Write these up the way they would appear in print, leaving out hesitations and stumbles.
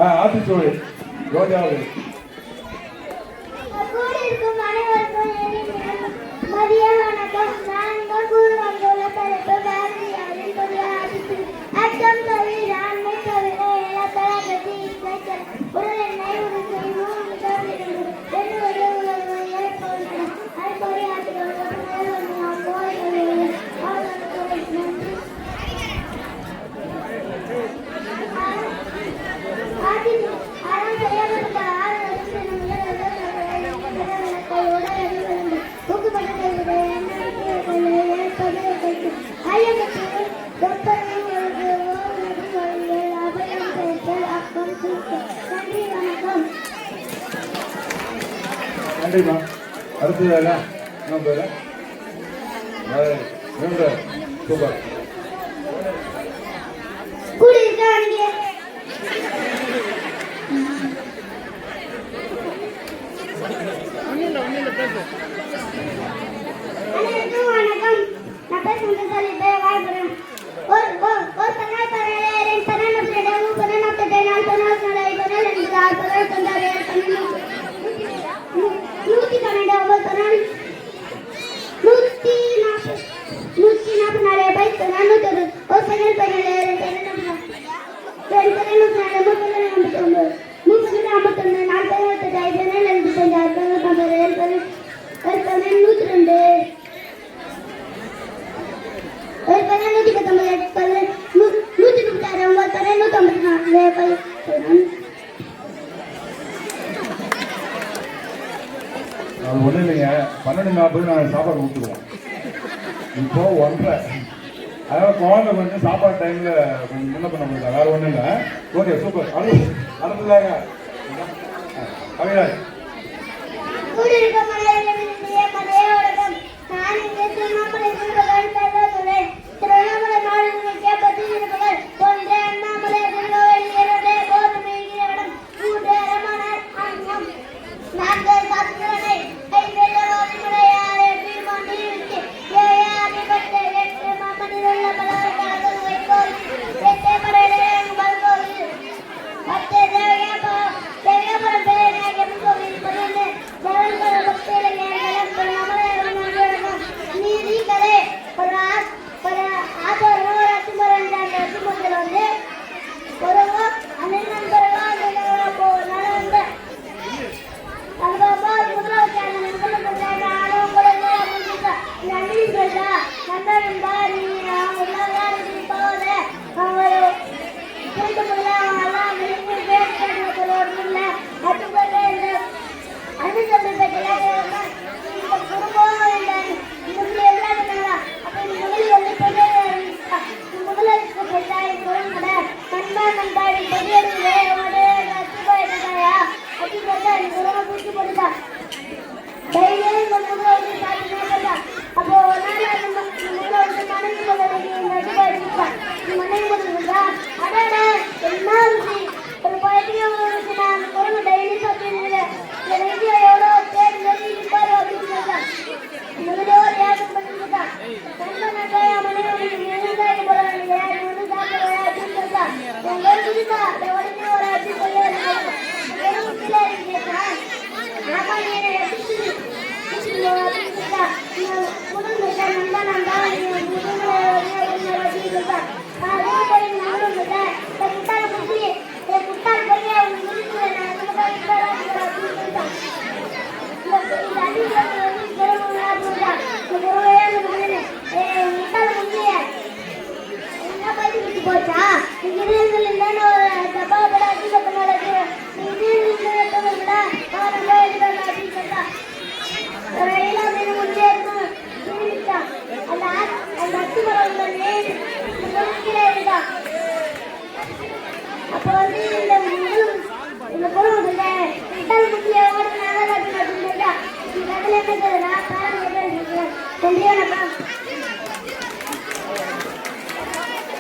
ஆத்திச்சோழி ரோஜாவை மதிய வணக்கம். நான் கூறு வந்துள்ள தலைப்பு பாரதியாரின் பொதுவாக அச்சம் தவிர ஆண்மை தவிர எல்லா தரகதி உடல் எண்ணெய் ஒரு செய்வோம் நன்றிமா. அடுத்ததாக என்ன பேர்? சூப்பர். அது ஒன்றும் இல்லைங்க, 12:40 நாங்கள் சாப்பாடு கொடுத்துருவோம். இப்போ 1:30. அதாவது குழந்தை கொஞ்சம் சாப்பாடு டைமில் கொஞ்சம் முன்ன பண்ண முடியல, வேறு ஒன்றும் இல்லை. Okay, super. அடுத்ததாக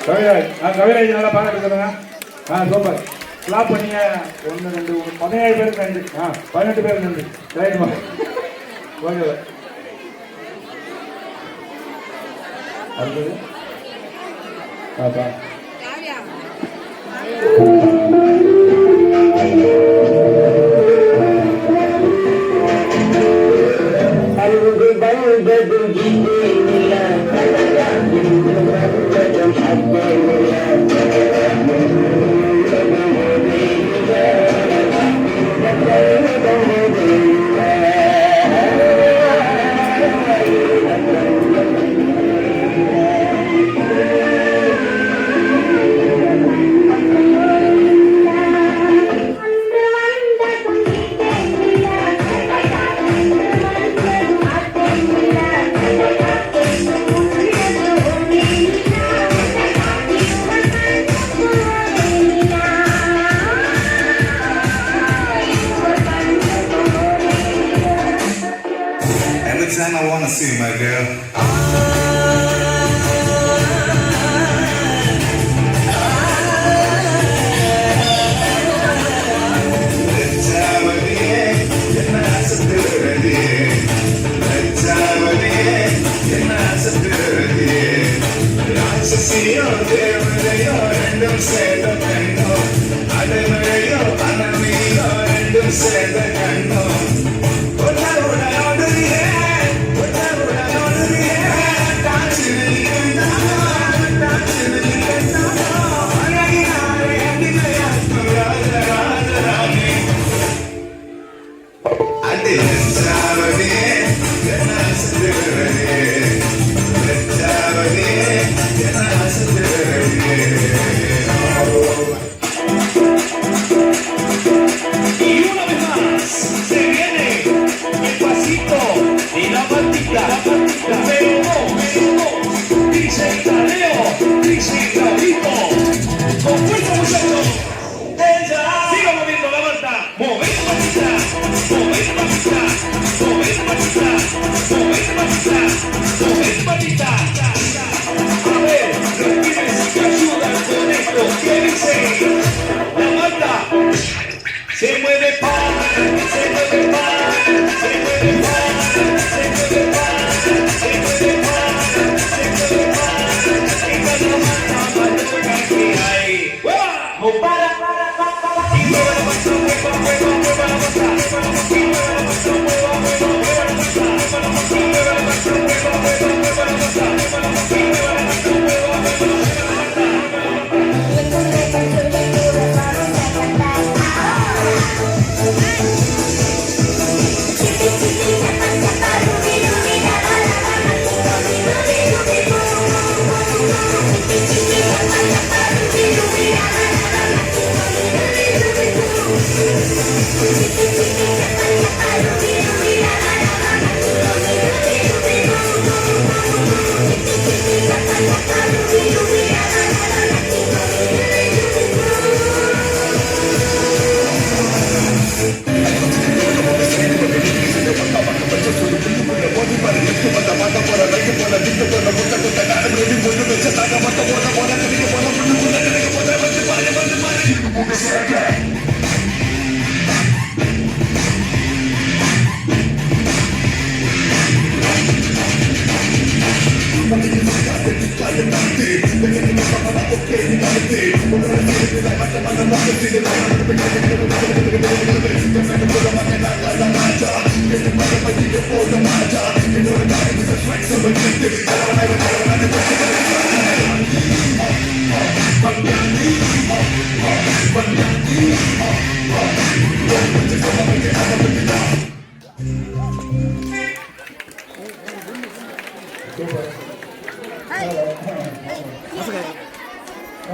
கவிராஜ். கவிராஜ் நல்லா பாராட்டு சொல்லுங்க. சூப்பர். கிளாப் பண்ணீங்க. 1 2 17 பேருக்கு நன்றி. 18 பேருக்கு நன்றி. ரைட்மா. ஓகே. அடுத்தது Kavya. I wanna see, my girl. லட்சாவதியே, என்ன அசத்துறதியே. லட்சாவதியே, என்ன அசத்துறதியே. ராட்சசியோ தேவதையோ ரெண்டும் சேர்ந்த கண்ணோ. அடைமழையோ அனமையோ ரெண்டும் சேர்ந்த கண்ணோ. Se mueve pan, se mueve pan, se mueve pan, se mueve pan, se mueve pan, se mueve pan, y cada mano va a que hay. No para, y mueve la masa, mueva la masa, y mueve la masa, mueva la masa, mueva la masa, y mueve la masa, mueva la masa, mueva la masa, y mueve la masa, mueva la masa.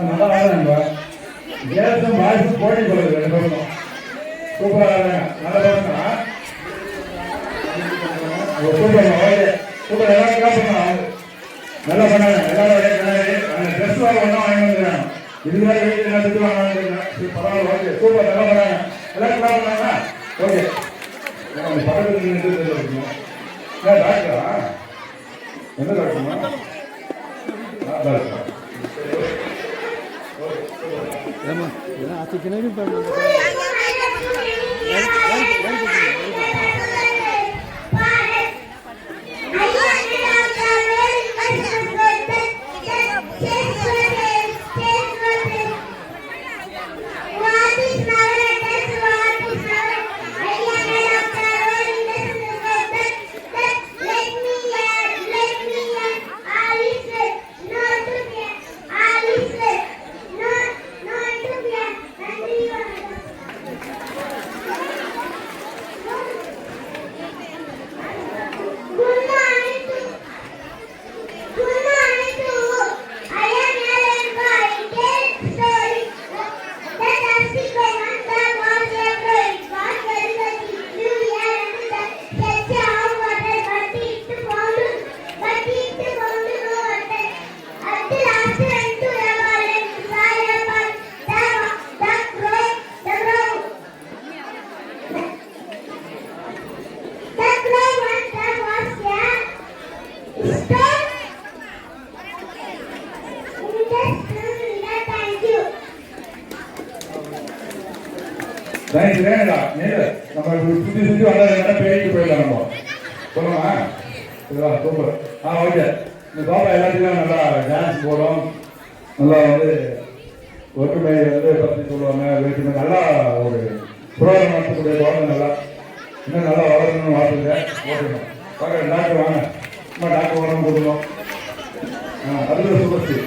நல்லா ஆடுறாங்க. கேர்ள்ஸும் பாய்ஸும் போட்டி போடுறது ரெண்டு பேரும். சூப்பரா ஆடுறாங்க. நல்லா பாருங்க. Super okay. சூப்பர் எல்லாரும் கிளாப் பண்ணுங்க. நல்லா பண்ணாங்க. எல்லாரும் ஒரே கண்ணாடி. அந்த ட்ரெஸ் வாங்க ஒன்றா வாங்கி வந்துருக்காங்க. இதுவரை வீட்டில் என்ன திட்டு வாங்க பரவாயில்ல ஓகே சூப்பர் நல்லா பண்ணாங்க. எல்லாரும் கிளாப் பண்ணாங்க. ஓகே பக்கத்தில் நின்று இருக்கணும். டாக்டரா எந்த டாக்டர்மா? டாக்டர் ரைட் ரேங்கடா நேரு நம்ம சுத்தி சுத்தி வந்தா பேய்க்கு போயிடலாம் நம்ம சொல்லுமா இதுவா சூப்பர் ஓகே இந்த பாப்பா எல்லாத்துக்கும் நல்லா டான்ஸ் போடும் நல்லா வந்து ஒற்றுமை வந்து பற்றி சொல்லுவாங்க வேற்றுமை நல்லா ஒரு புரோகிராம் நடத்தக்கூடிய குழந்தை நல்லா இன்னும் நல்லா வளரணும்னு வாழ்த்துக்கிறேன் ஓகேங்க பார்க்குறேன் டாக்டர் வாங்க அம்மா டாக்டர் உடம்பு கொடுக்கணும் அதுல சுபஸ்ரீ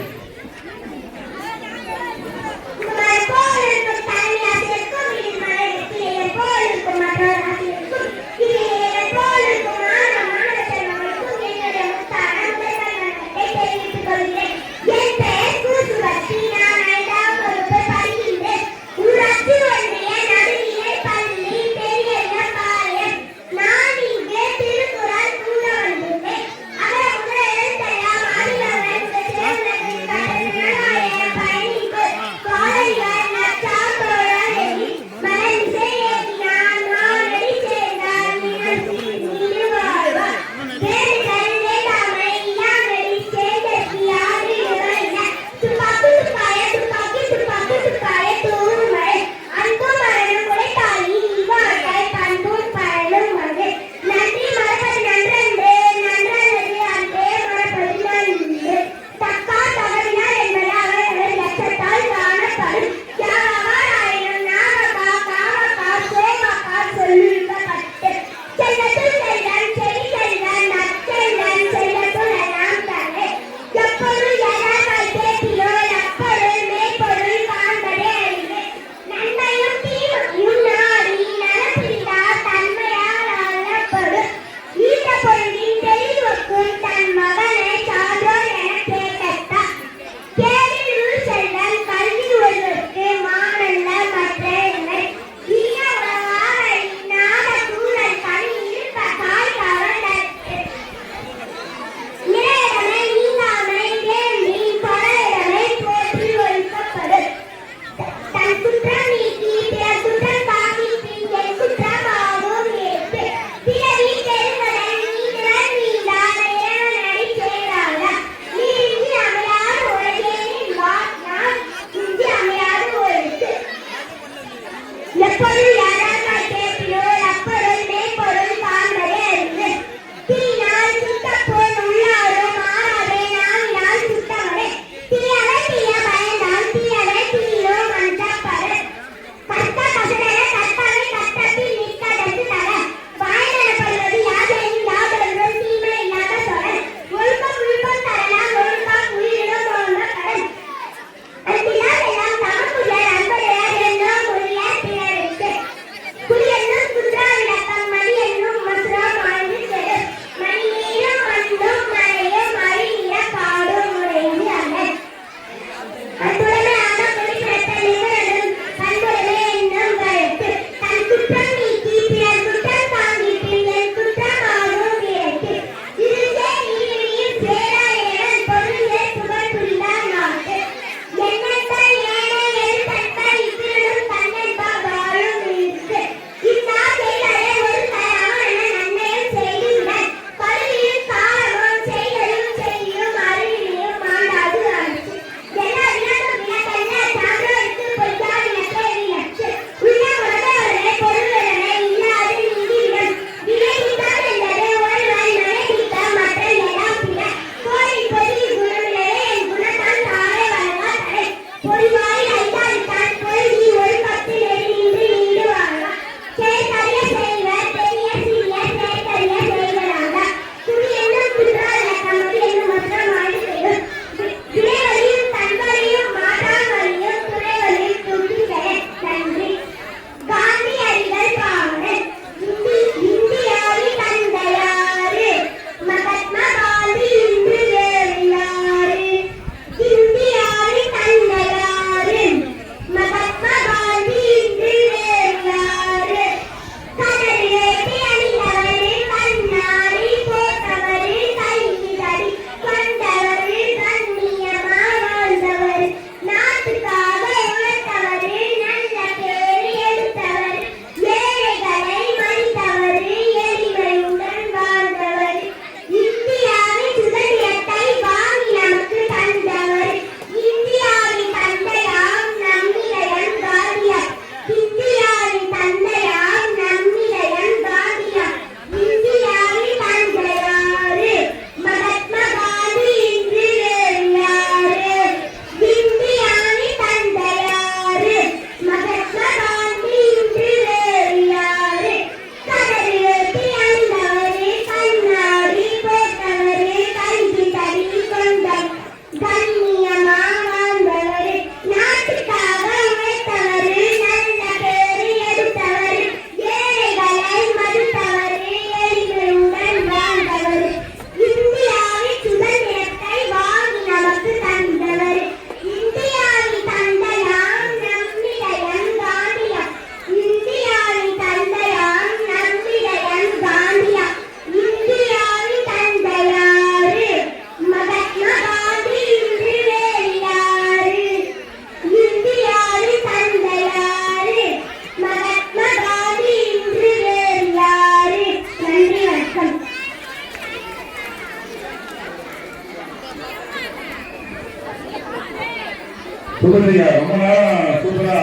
சொல்லுங்க ரொம்ப நேரம் சூப்பரா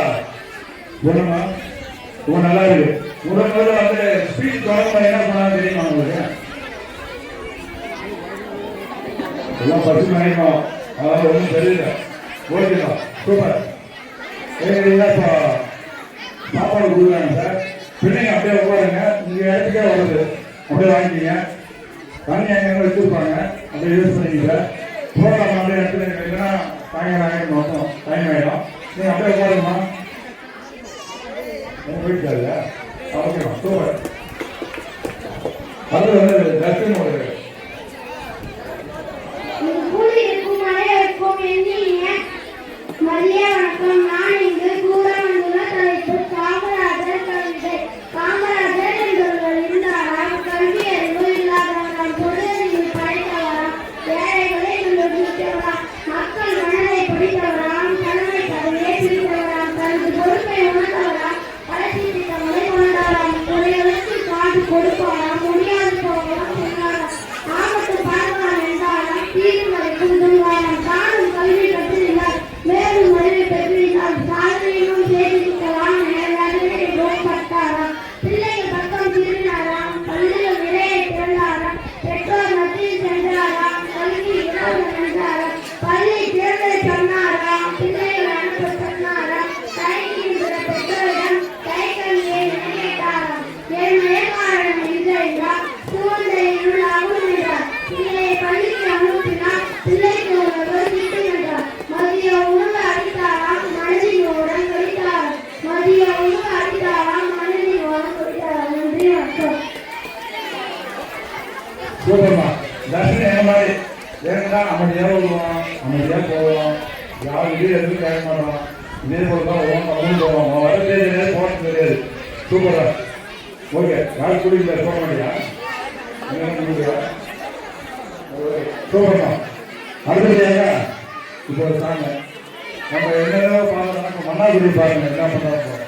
போனோமா ரொம்ப நல்லா இருக்கு. முதல்ல வந்து ஸ்பீட் தொடர்ந்து என்ன பண்ணாலும் தெரியுமா உங்களுக்கு? எல்லாம் பசு நினைக்கும், அதாவது ஒன்றும் தெரியல. ஓகேவா, சூப்பர். கேட்குறீங்களா? இப்போ சாப்பாடு கொடுக்குறாங்க சார். பிள்ளைங்க அப்படியே உட்காருங்க, நீங்க இடத்துக்கே வருது அப்படியே வாங்கிக்கிங்க. தண்ணி அங்கே வச்சுருப்பாங்க, அப்படியே யூஸ் பண்ணிக்கிங்க. ப்ரோக்ராம் அப்படியே எடுத்து இல்லைன்னா சாயங்காலம் ஆகிடும், மொத்தம் டைம் ஆகிடும். நீங்கள் அப்படியே உட்காருங்கம்மா. உங்கள் வீட்டில் இல்லை? ஓகேம்மா, சூப்பர். அது வந்து ஜஸ்டின் ஒரு மதிய வணக்கம். நான் இங்கு கூற வந்துள்ள தலைப்பு காமராஜர் கவிதை. காமராஜர் என்றொருவர் இருந்தாராம். கல்வி அறிவு இல்லாதவராம், பொது அறிவு படைத்தவராம், ஏழைகளை கண்டுபிடித்தவராம், மக்கள் மனதை பிடித்தவராம், தலைமை பதவியை பிடித்தவராம், தனது பொறுப்பை உணர்ந்தவராம், வளர்ச்சி திட்டங்களை கொண்டாராம், குறைகளுக்கு காது கொடுப்பாராம், முடியாது போகலாம் சொன்னாராம், ஆபத்து பார்க்கலாம் என்றாராம், தீர்வுகளை கொண்டுவாராம், தானும் கல்வி கற்றிருந்தார், மேலும் அறிவை பெற்றிருந்தார், சாதனையும் செய்திருக்கலாம், பட்டாராம், பிள்ளைகள் பக்கம் திரும்பினாராம், பள்ளிகள் நிறைய திறந்தாராம், பெற்றோர் மத்தியில் சென்றாராம், கல்வி இலவசம் என்றாராம், பள்ளி திறந்ததை சொன்னாராம், பிள்ளைகள் அனுப்ப சொன்னாராம், கைகின்ற பெற்றோரிடம் கைக்கல்வியை நினைத்தாராம், என் நேர்காணம் என்றார், சூழ்ந்த இருளாகும் என்றார், பிள்ளையை பள்ளிக்கு அனுப்பினார், பிள்ளைக்கு ஒருவர் திட்டினார், மதிய உணவு அளித்தாராம், மனதினுடன் கழித்தாராம், மதிய உணவு அளித்தாராம், மனதினுடன் கழித்தாராம். நன்றி, வணக்கம். சூப்பர்மா. தர்ஷன் என்ன மாதிரி ஏன்னா அமைதியாக வருவோம், அமைதியாக போவோம், யாருக்கிட்டையும் எதுவும் கேட்க மாட்டோம். இதே போல தான் வருவோம், நம்மளும் போவோம். வர தெரியாது, போகிறது தெரியாது. சூப்பரா. ஓகே, யார் குடிக்கல போக மாட்டியா? சூப்பர்மா. அடுத்தபடியாக இப்போ ஒரு சாங்க நம்ம என்னென்ன பார்க்கணும், மன்னார்குடி பாருங்க என்ன பண்ணுறோம்.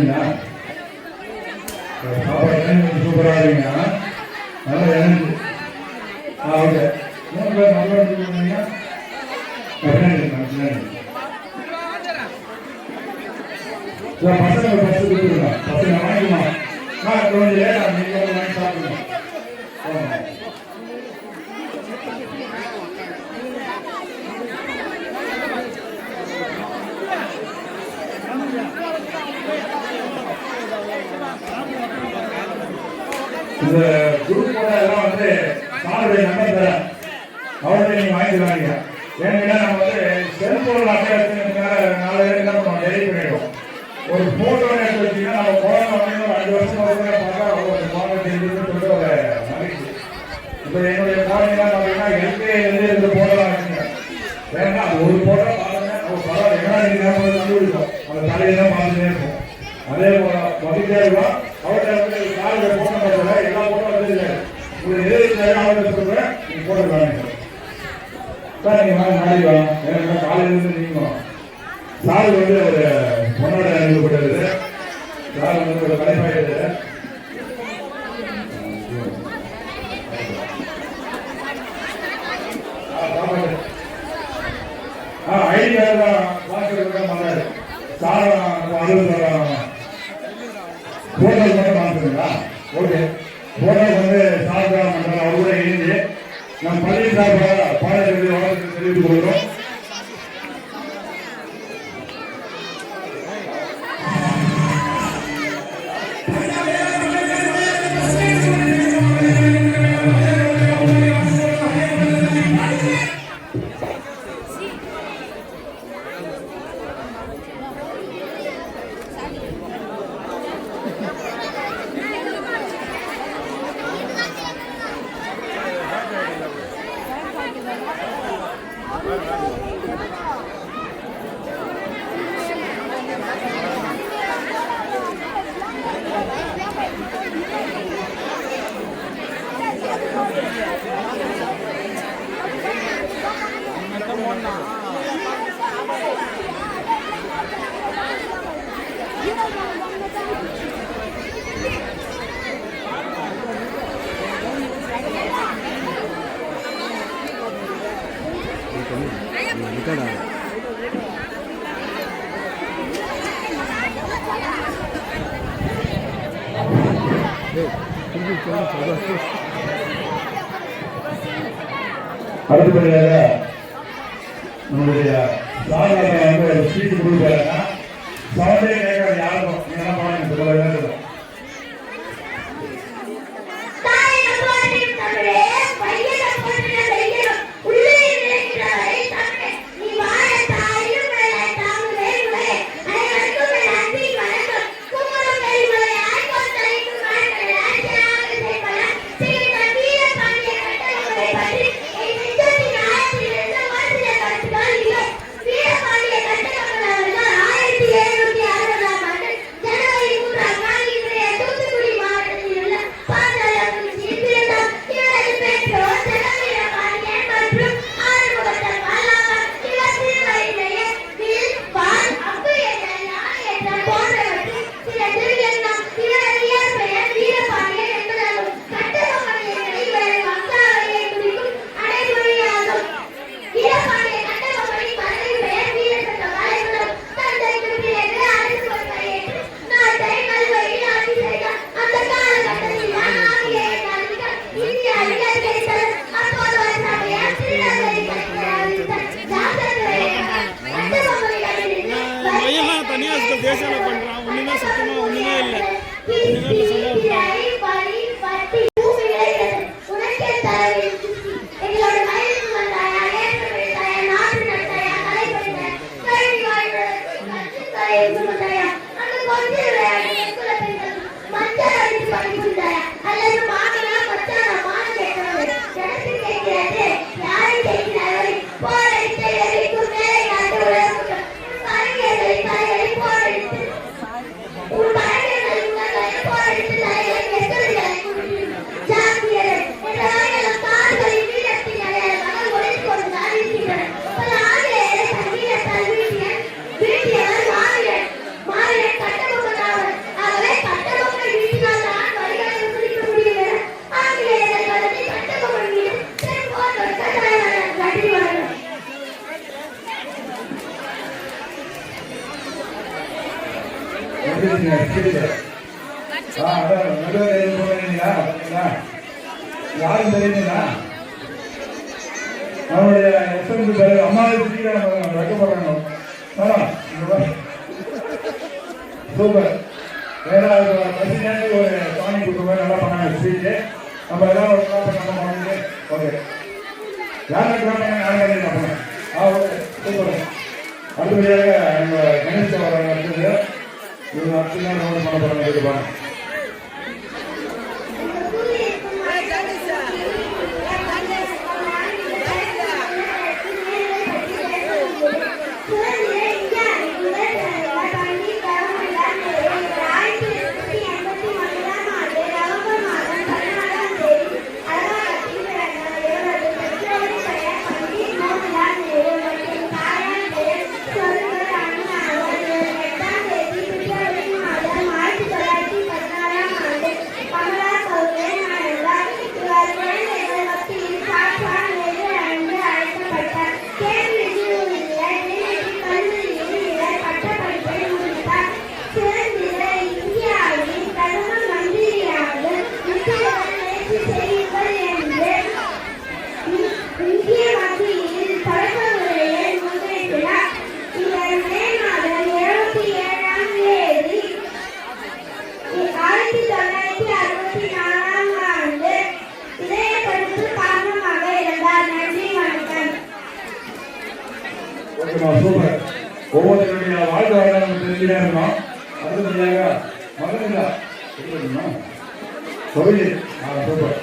சாப்பிடுவீங்களா? சாப்பாடு எனர்ஜி சூப்பராக இருக்கீங்க. நல்ல எனர்ஜி. ஓகே. 3 பேர் நல்லா இருக்கீங்க. பின்னாடி பசங்க பஸ் கொடுத்துருங்க. பசங்க வாங்கிக்கணும். கொஞ்சம் லேட்டா நீங்க வாங்கி சாப்பிடுங்க. இந்த குரூப்போட எல்லாம் வந்து சாருடைய நம்பர் தரேன். அவர்கிட்ட நீங்க வாங்கிக்கிறாங்க. ஏன்னா நம்ம வந்து செல்போன்ல அப்படியே எடுத்துக்கிறதுனால 4 பேர் என்ன பண்ணுவோம், டெலிட் பண்ணிடுவோம். ஒரு போட்டோ எடுத்து வச்சீங்கன்னா நம்ம குழந்தை வந்து ஒரு 5 வருஷம் பார்த்தா ஒரு குழந்தை தெரிஞ்சுன்னு சொல்லிட்டு ஒரு மகிழ்ச்சி. இப்போ என்னுடைய குழந்தைங்கலாம் பார்த்தீங்கன்னா எல்கேஜிலேருந்து இந்த போட்டோலாம் வச்சுங்க. ஏன்னா அது ஒரு போட்டோ பாருங்க, ஒரு படம் எங்கன்னா நீங்கள் கண்டுபிடிக்கும். அந்த தலையில தான் பார்த்துட்டே இருக்கும். அதே போல மதிக்கே இருக்கும். அவர்கிட்ட வந்து காலையில் போட்டோ பார்த்தா எல்லா போட்டோ வந்து உங்களுக்கு எது அவர்கிட்ட சொல்கிறேன், நீங்கள் போட்டோ காமிங்க சார். நீங்கள் வாங்க நாளைக்கு வாங்க. ஏன்னா காலையிலேருந்து நீங்களும் சார் வந்து ஒரு பொண்ணோட அனுப்பப்பட்டது. சார் வந்து ஒரு தலைப்பாயிடுது. ஐடியா தான் பார்க்கறதுக்கு மாட்டாரு. சார் போட்டோ மட்டும் பார்த்துருங்களா? ஓகே. போட்டோ வந்து சார் தான் பண்ணுறாங்க. அவர் கூட இணைந்து நம்ம பள்ளி சார்பாக பாடத்திற்கு வாழ்த்துக்கள் தெரிவித்துக் கொள்கிறோம். அடுத்தபடியாக நம்முடைய சாதனை வந்து ஒரு சீட்டு கொடுக்குறாங்க. சவுண்டே கேட்காது யாருக்கும். நீங்க என்ன பாருங்க சொல்லுங்க. வீரபாண்டிய கட்டபொம்மன் அவர்கள் 1760 ஜனவரி 3 நாளில் புரியுது. அதான் நடுவர் சொல்றீங்களா? யாரும் தெரியுங்களா? நம்மளுடைய எஸ்எம்சி தலைவர் அம்மாவுக்கு வைக்கப்படுறாங்க. சூப்பர். வேற ஒரு சாமி கொடுக்குற நல்லா பண்ணாங்க ஸ்பீச்சு. நம்ம எல்லாம் ஒரு நம்ம பண்ணிட்டு ஓகே. யாரும் பண்ண ஓகே சூப்பர். அடுத்தபடியாக நம்ம கணேஷ் அவர்கள் அடுத்தது இவங்க அடுத்த ரோடு பண்ண போறாங்க கேட்டுப்பாங்க. சூப்பர். ஒவ்வொருத்தருடைய வாழ்க்கை வரலாறு தெரிஞ்சுட்டே இருக்கணும். அடுத்தபடியாக மகன்களா கோவில் சூப்பர்.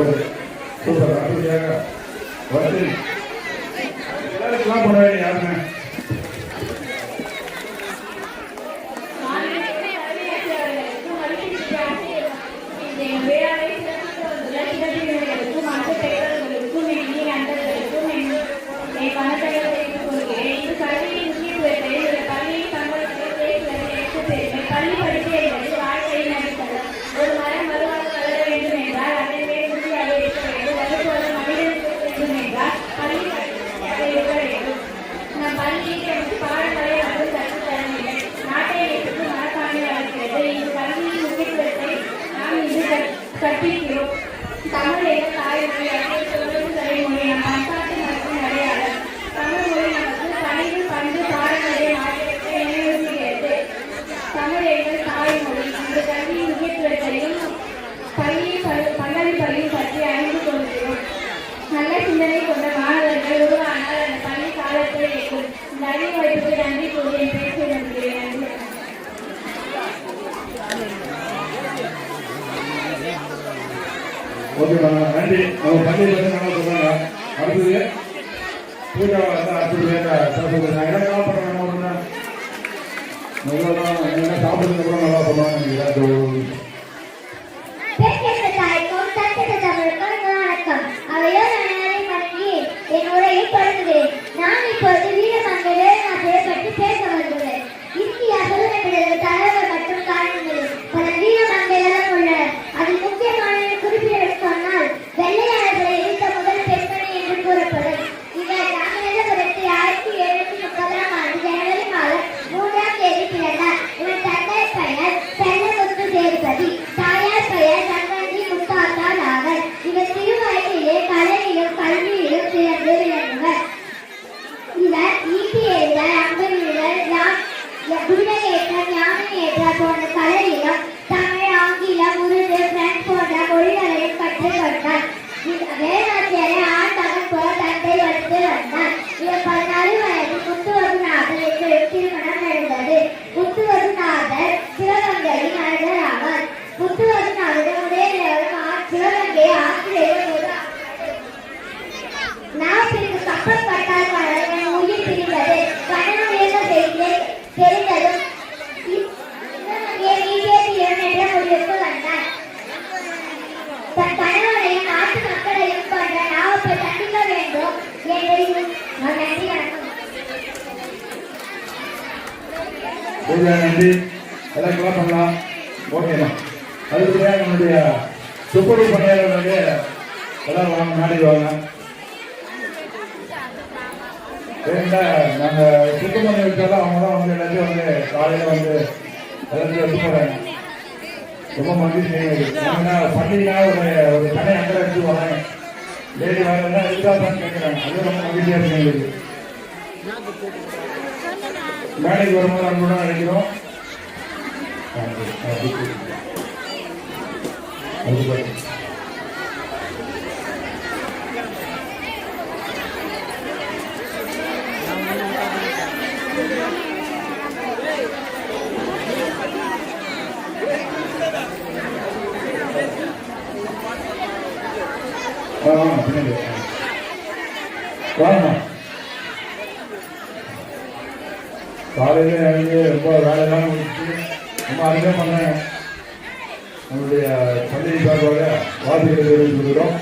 Okay super. அடுத்தபடியாக வந்து எல்லாருக்கெல்லாம் பண்ண வேண்டிய யாருங்க? கற்பிக்கிறோம். தமிழ் எங்கள் தாய்மொழி, அதை சொல்வது தலைமொழி, நம் பண்பாட்டு மற்றும் அடையாளம். தமிழ் மொழி நமக்கு பணிவு, பண்பு, பாரம்பரிய ஆகியவற்றை நினைவுறுத்துகிறது. தமிழ் எங்கள் தாய்மொழி. இந்த கல்வியின் முக்கியத்துவத்தையும் பங்களிப்பையும் பற்றி அறிந்து கொள்கிறோம். நல்ல சிந்தனை கொண்ட மாணவர்கள் உருவானால் அந்த பள்ளி காலத்தை இருக்கும். இந்த அறிவு வாய்ப்புக்கு நன்றி கூறி என் பேச்சை நம்புகிறேன். ஓகேம்மா நன்றி. அவங்க பள்ளியில் வந்து நல்லா சொல்றாங்க. அடுத்தது பூஜா அடுத்தது என்ன பண்ணுறாங்க? நல்லா சாப்பிடுறது கூட நல்லா பண்ணுவாங்க. என் உரையை தொடங்குகிறேன். நான் இப்போது வீரமங்கை வேலுநாச்சியை பற்றி பேச வந்துள்ளேன். இந்தியா சுதந்திர தலைவர் மற்றும் காரணங்கள் பல வீரமங்கைகளும் உள்ளனர். அதில் முக்கியமான குறிப்பிட சொன்னால் வெள்ளையாளர்களை எதிர்த்த முதல் பெண்மணி என்று கூறப்படும் இவர் ராமநாதபுரத்தில் 1730 ஆண்டு ஜனவரி மாதம் 3ஆம் தேதி பிறந்தார். இவர் தந்தை பெயர் பெண்ணமுத்து சேதுபதி, தாயார் பெயர் சங்கந்தி முத்தாத்தார் ஆவர். இவர் திருவயதிலே கலையிலும் கல்வியிலும் சிறந்து விளங்குவர். இவர் ஈட்டி எறிதல், அம்பெறிதல், குதிரையேற்றம், யானையேற்றம் போன்ற கலையிலும் தமிழ், ஆங்கிலம், உருது, பிரெஞ்சு போன்ற மொழிகளையும் கற்றுக்கொண்டார். வேலுநாச்சியாரை ஆண் மகன் போல தந்தை வளர்த்து வந்தார். இவர் 14 வயதில் முத்துவதுநாதர் என்று திருமணம் நடந்தது. முத்துவதுநாதர் சிவகங்கையின் அரசர் ஆவார். முத்துவதுநாதர் உதயதேவரும் சிவகங்கையை ஆசிரியர் நாப்பிற்கு கப்பற்பட்டால் என் உயிர் பிரிந்தது. கணவன் உயர்ந்த செய்தியை தெரிந்ததும் சிவகங்கையை பிஜேபி என்ற முடிவுக்கு பூஜா நன்றி. எல்லாம் கிளாப் பண்ணலாம். ஓகேண்ணா. அதுக்குள்ளே நம்மளுடைய துப்புரவு பணியாளர்களுடைய எல்லாரும் வாங்க, நாளைக்கு வாங்க. ஏன்னா நாங்கள் சுத்தம் பண்ணி வச்சாலும் அவங்க தான் வந்து எல்லாத்தையும் வந்து காலையில் வந்து எல்லாத்தையும் எடுத்து போகிறாங்க. ரொம்ப மகிழ்ச்சி. ஏன்னா பண்டிகைனா ஒரு தனி அக்கறை எடுத்து வராங்க. லேடி வாங்க எதுக்காகன்னு கேட்குறாங்க. அது ரொம்ப மகிழ்ச்சியாக இருக்கு எங்களுக்கு. மேடைக்கு வரும்போது அன்புடன் நினைக்கிறோம். வாங்கம்மா. காலையில் எனக்கு ரொம்ப வேலையெல்லாம் முடிச்சு ரொம்ப அருமையாக பண்ணாங்க. நம்மளுடைய பள்ளி சார்பாக வாழ்த்துக்களை தெரிவித்துக்கிறோம்.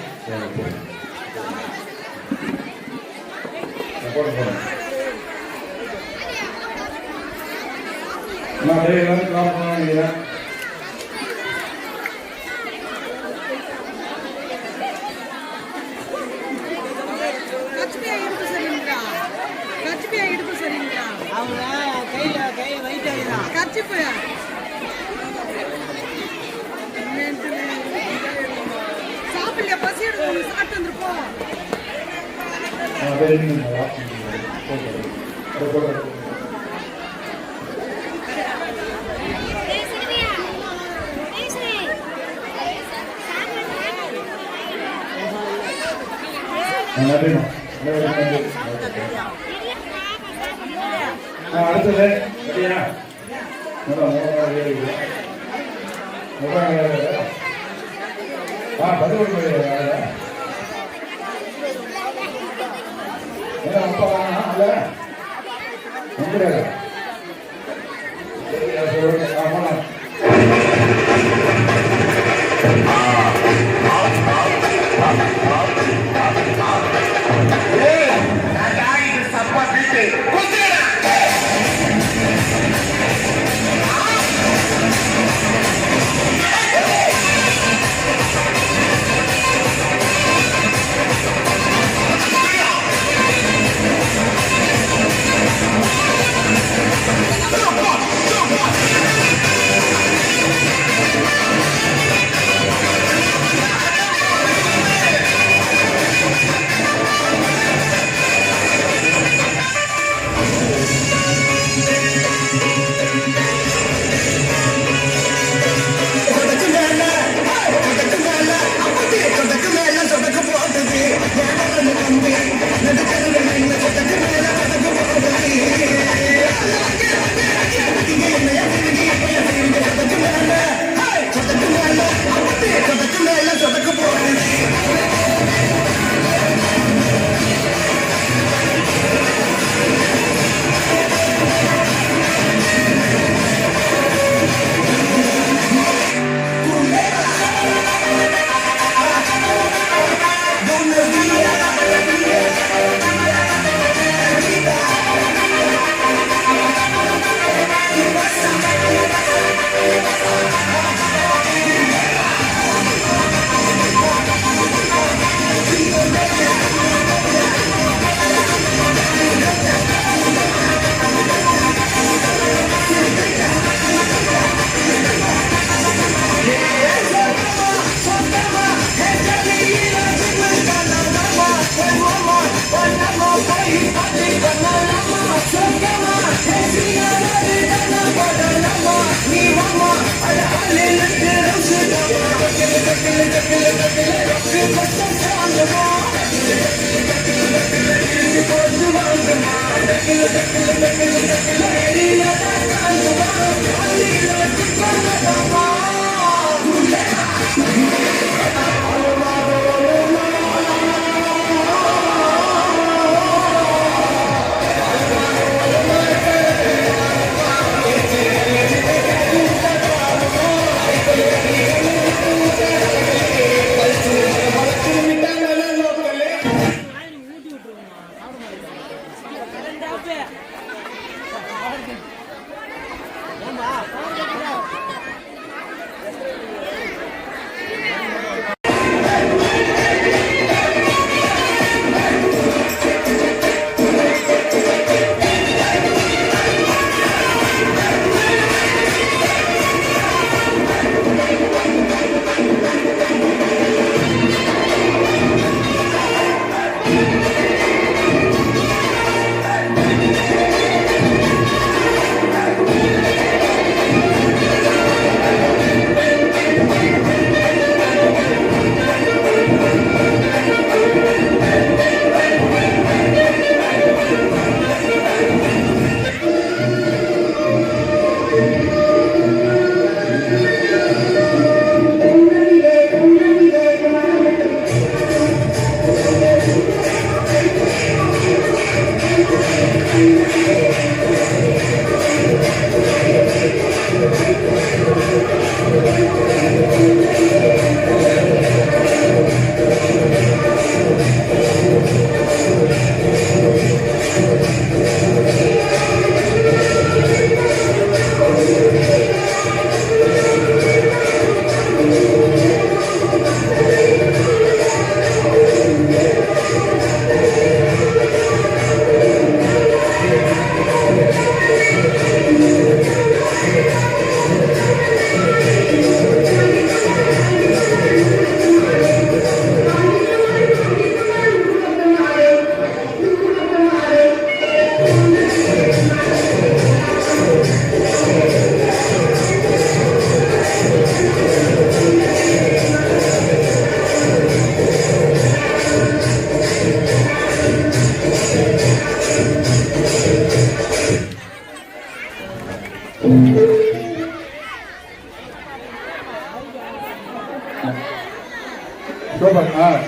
நான் எல்லாரும் கிளாப் பண்ண நினைக்கிறேன். சாப்பிடல, பசி எடுக்கும், சாப்பிட்டு வந்துருப்போம். அடுத்தது பதினொன்று அப்பா வாங்க அல்ல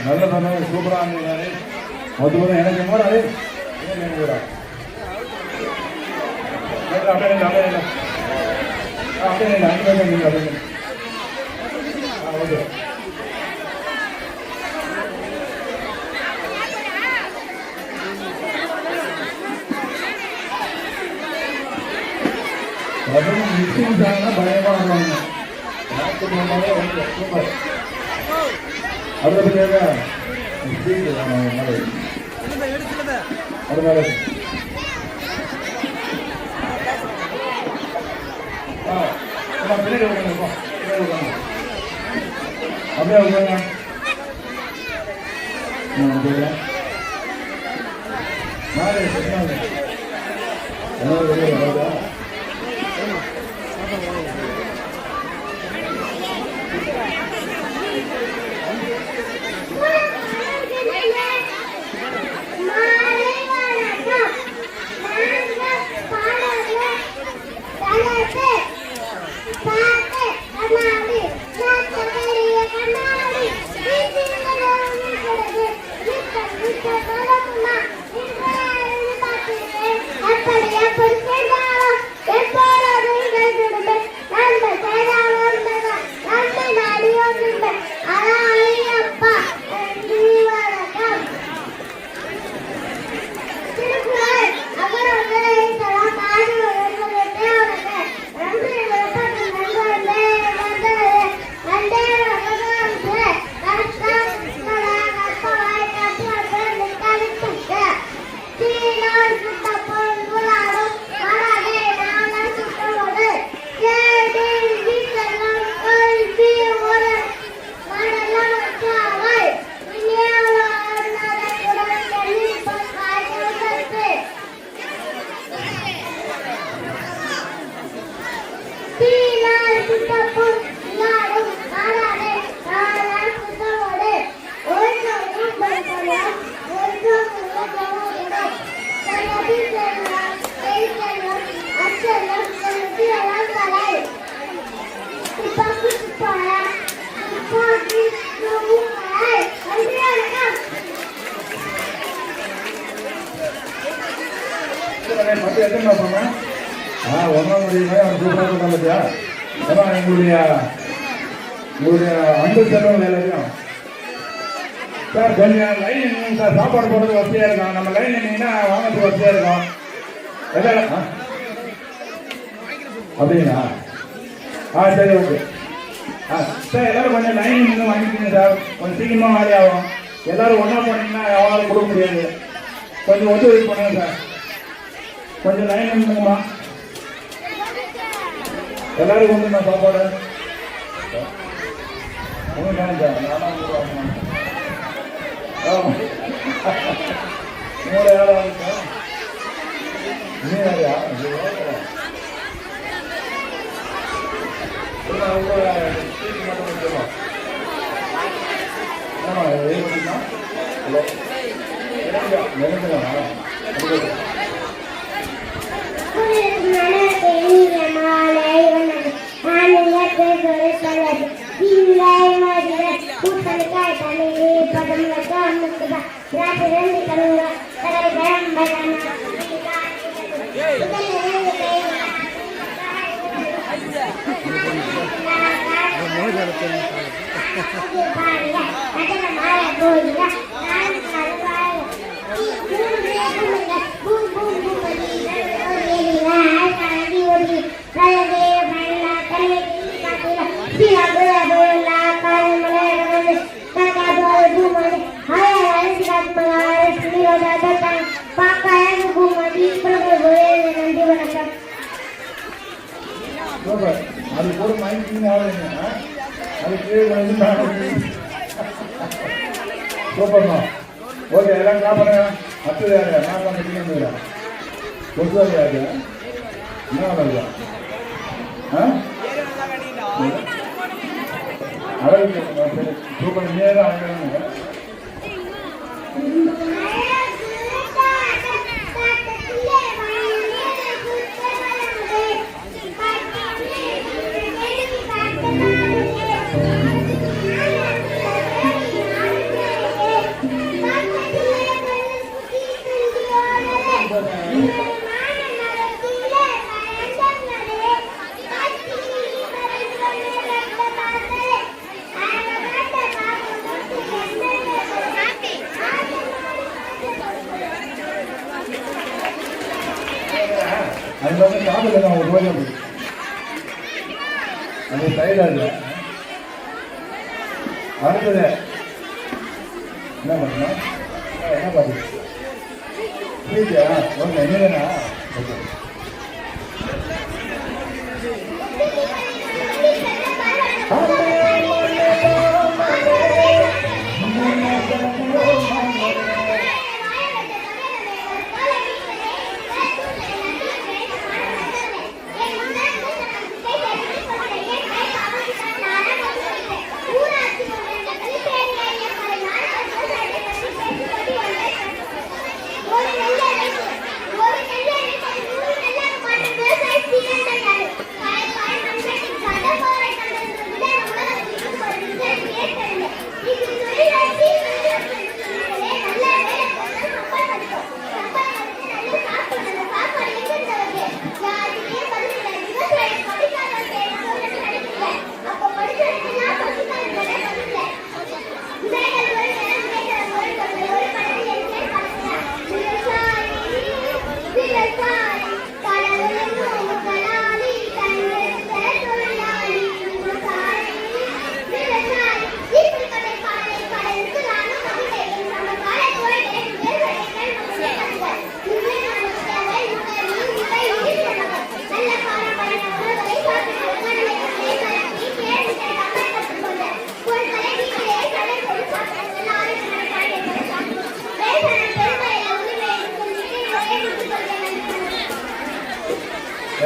நல்ல தானே சூப்பராக இருந்தீங்க. அது எனக்கு கூட அதே கூட அப்படியே அப்படியே அப்படியே நீங்கள் அப்படியே ஓகே. அதுவும் மிக்சிங் சாங்னா பயமாக வருவாங்க. எனக்கு போனாலே ஓகே சூப்பர். அடுத்த கேட்க அதனால பின்னாடி உட்காந்து அப்படியே உட்காங்க. மற்ற எத்தனை பண்ண ஒன்றாம் முடியுமே அவர் சூப்பராக இருக்கான் பத்தியா. ஏன்னா உங்களுடைய அன்பு செல்வம் எல்லாத்தையும் சார் கொஞ்சம் லைன் நின்று சார் சாப்பாடு போடுறது வசதியாக இருக்கும். நம்ம லைன் நின்னீங்கன்னா வாங்கிறது வசதியாக இருக்கும். எல்லாம் அப்படிங்களா? சரி ஓகே. சார் எல்லாரும் கொஞ்சம் லைன் நின்று வாங்கிக்கிங்க சார். கொஞ்சம் சீக்கிரமாக வேலை ஆகும். எல்லாரும் ஒன்றா போனீங்கன்னா எவ்வளோ கொடுக்க முடியாது. கொஞ்சம் ஒத்துழைப்பு பண்ணுங்க சார். கொஞ்சம் லைன் நின்றுங்கம்மா. எல்லாரும் கொண்டு நான் சாப்பாடு ஒன்றும் சார் நானும் உங்களோட யாரும் சார் இன்னும் யாரையா உங்களோட ஸ்பீக் மட்டும் முக்கியமா? ஆமாம் வெயில் பண்ணிமா? ஹலோ நினைக்கிறேன் அது கூட மைண்ட் ஆகுதுங்க. அது கீழே சூப்பர்மா. ஓகே எல்லாம் காப்பாடுங்க. அடுத்தது யாரு? நான் வந்து வந்துக்கிறேன். பொதுவாக யாரு என்ன வருதா? அழகு சூப்பர். நேரம் அழகாங்க. அது வந்து சாப்பிட்டு நான் ஒரு ரோஜா போய் அது ஸ்டைலாக இல்லை. அடுத்தது என்ன பண்ணணும்? என்ன பார்த்து ஸ்வீட்டா? ஓகே, நீங்கண்ணா? ஓகே.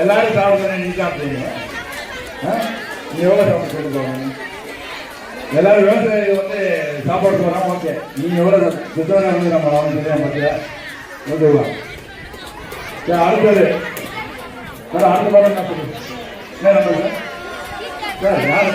எல்லாரும் சாப்பிட்றேன், நீ சாப்பிடுங்க. நீ எவ்வளோ சாப்பிட்டு சொல்லுங்க. எல்லாரும் விவசாயி வந்து சாப்பாடு போகிறான். ஓகே, நீங்கள் எவ்வளோ சுத்தமாக வந்து நம்ம அவன் தெரியாம பார்த்தியா? ஓகேவா? சரி, அடுத்தது சார், அடுத்த பாடம் என்ன சொல்லுங்க? என்ன நம்பர் சார்? யார்?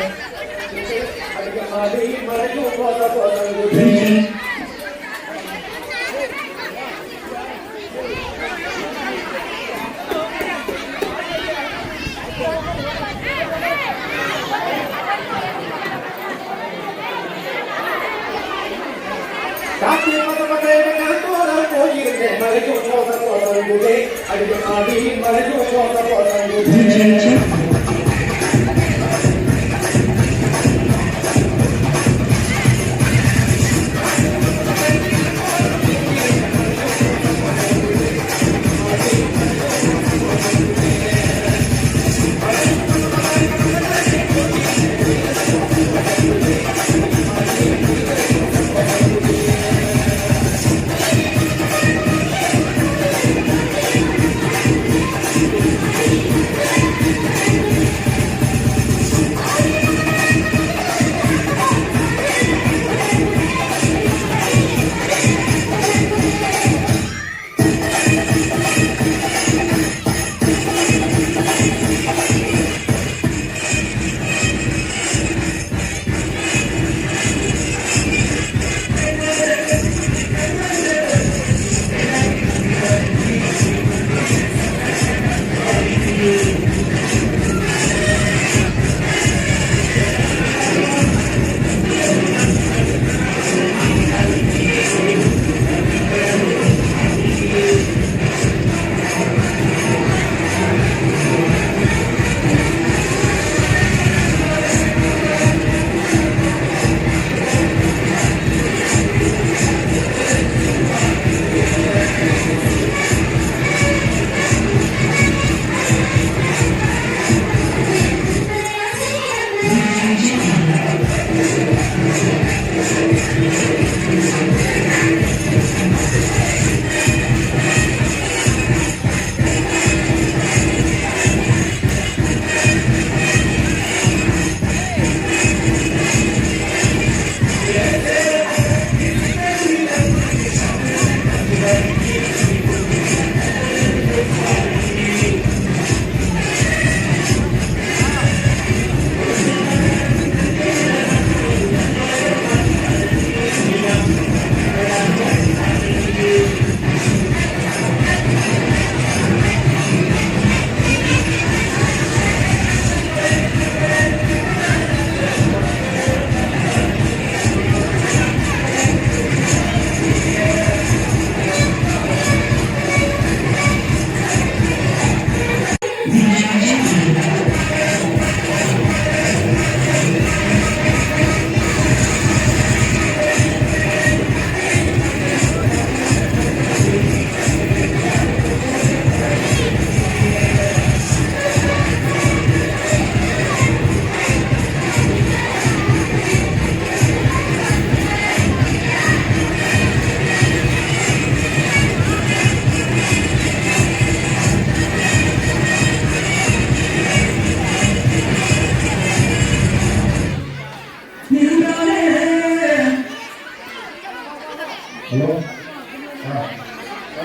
ஹலோ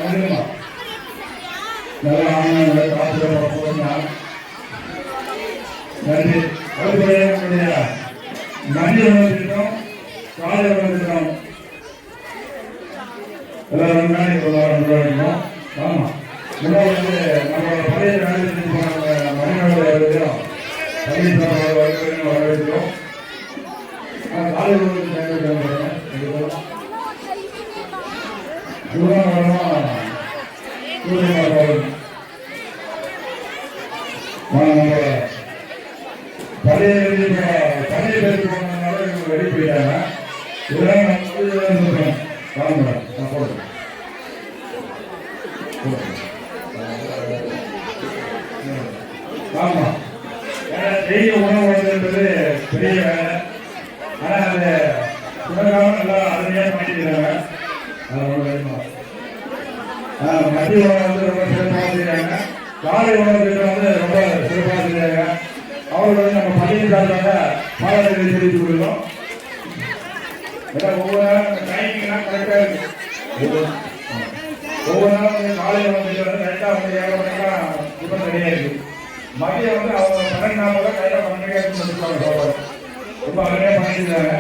முடியுமா நல்லா ஆமாம் காசு போடுங்க நன்றி அடுத்தபடியாக மதிய உணவு திட்டம் காலை உணவு திட்டம் எல்லாரும் முன்னாடி கொண்டாடணும் ஆமாம் முன்னாடி வந்து நம்மளோட பழைய வேலை செஞ்சு போன மணிநோட பள்ளி வரவேற்கிறோம் காலை உணவு ரெடி போயிட்டாங்க ஆமா டெய்லி உணவு என்பது பெரிய வேலை ஆனா அது சுடகாம நல்லா அருமையாக பண்ணிக்கிறாங்க மதிய உணவு வந்து ரொம்ப சிறப்பாக செய்யறாங்க காலை உணவு வந்து ரொம்ப சிறப்பாக செய்யறாங்க அவர்கள் வந்து நம்ம பள்ளியின் சார்பாக பாராட்டுகளை தெரிவித்துக் கொள்கிறோம் ஒவ்வொரு நாளும் டைமிங்லாம் கரெக்டாக இருக்கு ஒவ்வொரு நாளும் வந்து காலை உணவு கரெக்டாக வந்து 7 மணிக்கெல்லாம் டிஃபன் ரெடியாக இருக்கு மதியம் வந்து அவங்க 12:40 கையில் 12 முடிப்பாங்க ரொம்ப அருமையாக பண்ணியிருந்தாங்க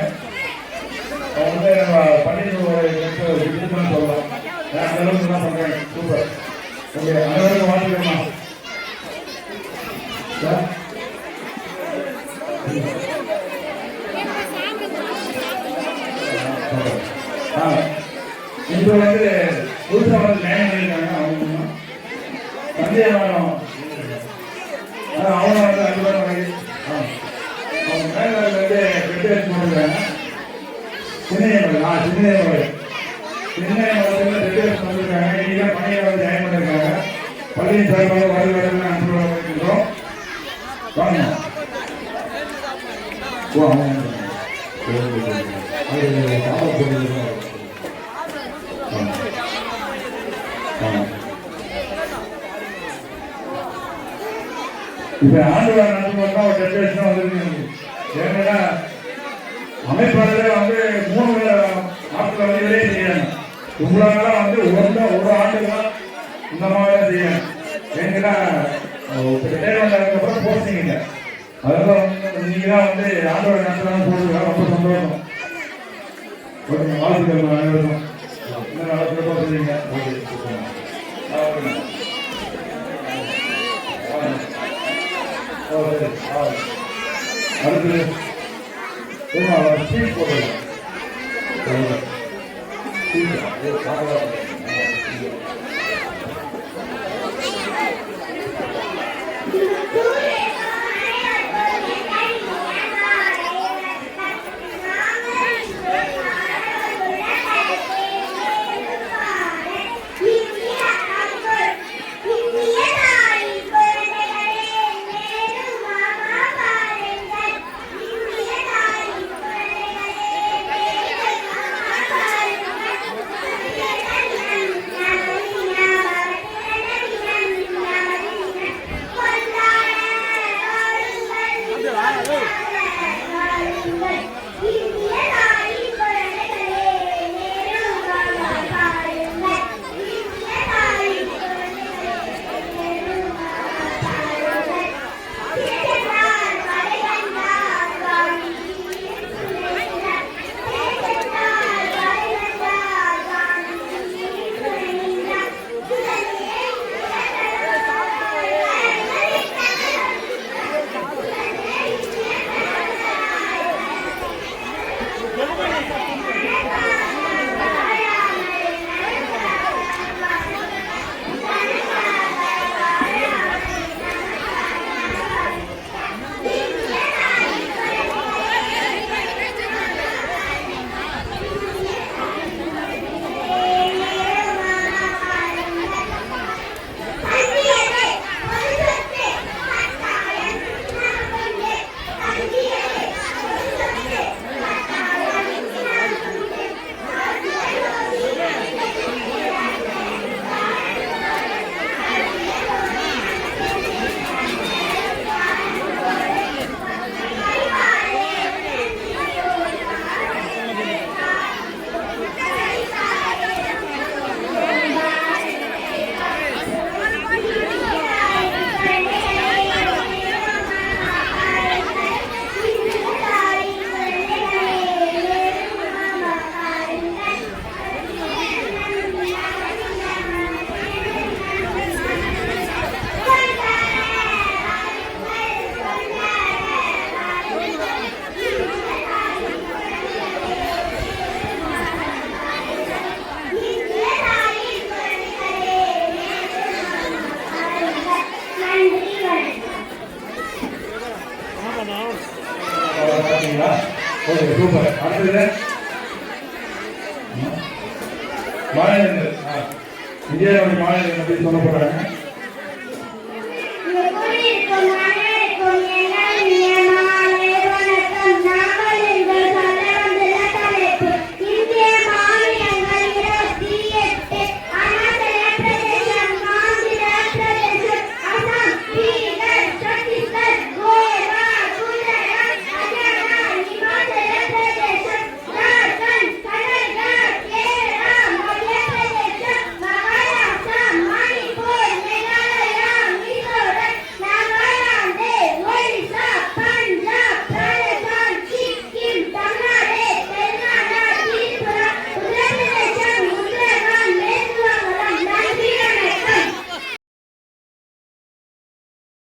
அவங்க வந்து நம்ம பள்ளிக்கு சொல்லலாம் அந்த அளவுக்கு தான் பண்றாங்க சூப்பர் ஓகே அனைவருக்கும் வாழ்த்துக்கமா இப்போ வந்து புதுசாக வந்து ஜாயின் பண்ணியிருக்காங்க அவங்க சந்தேகம் அவங்க வந்து 5 பேர் வாங்கி அவங்க மேலே வந்து பெட் போட்டுருக்காங்க சின்ன வந்திருக்காங்க இன்னைக்கு பணியை வந்து ஜாயின் பண்ணிருக்காங்க பள்ளியின் சார்பாக வருகிறோம் அனுப்பிடுவோம் வாங்க இப்ப ஆண்டு நடத்துவோம்னா ஒரு டெலிவேஷன் வந்துருக்கு ஏன்னா அமைப்பாளர்களே வந்து 3 நாட்கள் வந்து வேலையை செய்யணும் உங்களால வந்து ஒரு ஆண்டுதான் இந்த மாதிரி செய்யணும் ஏன்னா அதுக்கப்புறம் போஸ்டிங் இல்லை அதெல்லாம் வந்து நீங்க தான் வந்து ஆண்டோட நடத்தலாம் போடுறதுலாம் ரொம்ப சந்தோஷம் ஓகே வாழ்த்துக்கள் அனைவருக்கும் இன்னும் நல்லா சிறப்பாக செய்யுங்க அடுத்து ஸ்பீட் போடுறோம் சூப்பர். அடுத்தது மாநிலங்கள். விஜயோட மாநிலங்களை பற்றி சொல்ல போறாங்க.